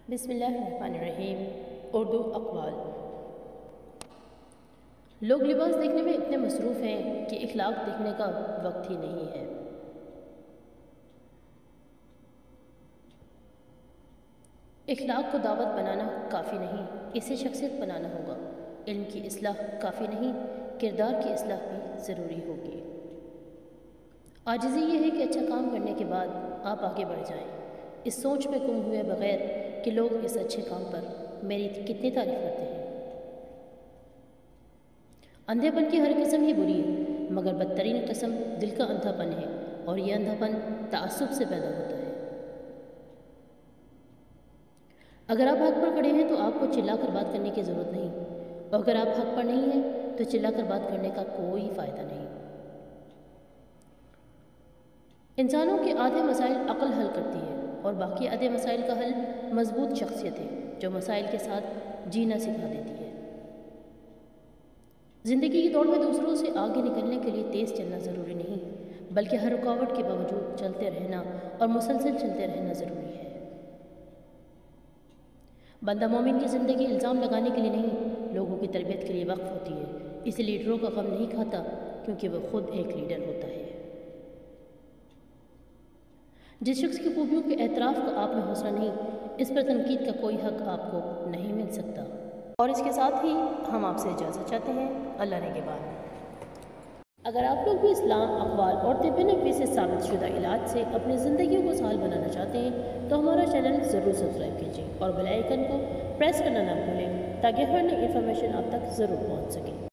بسم اللہ الرحمن الرحیم۔ اردو اقوال۔ لوگ لباس دیکھنے میں اتنے مصروف ہیں کہ اخلاق دیکھنے کا وقت ہی نہیں ہے۔ اخلاق کو دعوت بنانا کافی نہیں، اسے شخصیت بنانا ہوگا۔ علم کی اصلاح کافی نہیں، کردار کی اصلاح بھی ضروری ہوگی۔ عاجزی یہ ہے کہ اچھا کام کرنے کے بعد آپ آگے بڑھ جائیں، اس سوچ میں گم ہوئے بغیر کہ لوگ اس اچھے کام پر میری کتنی تعریف کرتے ہیں۔ اندھے پن کی ہر قسم ہی بری ہے، مگر بدترین قسم دل کا اندھا پن ہے، اور یہ اندھا پن تعصب سے پیدا ہوتا ہے۔ اگر آپ حق پر کھڑے ہیں تو آپ کو چلا کر بات کرنے کی ضرورت نہیں، اور اگر آپ حق پر نہیں ہیں تو چلا کر بات کرنے کا کوئی فائدہ نہیں۔ انسانوں کے آدھے مسائل عقل حل کرتی ہے، اور باقی آدھے مسائل کا حل مضبوط شخصیت ہے جو مسائل کے ساتھ جینا سکھا دیتی ہے۔ زندگی کی دوڑ میں دوسروں سے آگے نکلنے کے لیے تیز چلنا ضروری نہیں، بلکہ ہر رکاوٹ کے باوجود چلتے رہنا اور مسلسل چلتے رہنا ضروری ہے۔ بندہ مومن کی زندگی الزام لگانے کے لیے نہیں، لوگوں کی تربیت کے لیے وقف ہوتی ہے، اسے لیڈروں کا غم نہیں کھاتا کیونکہ وہ خود ایک لیڈر ہوتا ہے۔ جس شخص کی خوبیوں کے اعتراف کا آپ میں حوصلہ نہیں، اس پر تنقید کا کوئی حق آپ کو نہیں مل سکتا۔ اور اس کے ساتھ ہی ہم آپ سے اجازت چاہتے ہیں، اللہ نگہبان۔ اگر آپ لوگ بھی اسلام، اقوال اور طب نبوی سے ثابت شدہ علاج سے اپنی زندگیوں کو سہل بنانا چاہتے ہیں تو ہمارا چینل ضرور سبسکرائب کیجیے اور بیل آئیکن کو پریس کرنا نہ بھولیں تاکہ ہر نئی انفارمیشن آپ تک ضرور پہنچ سکے۔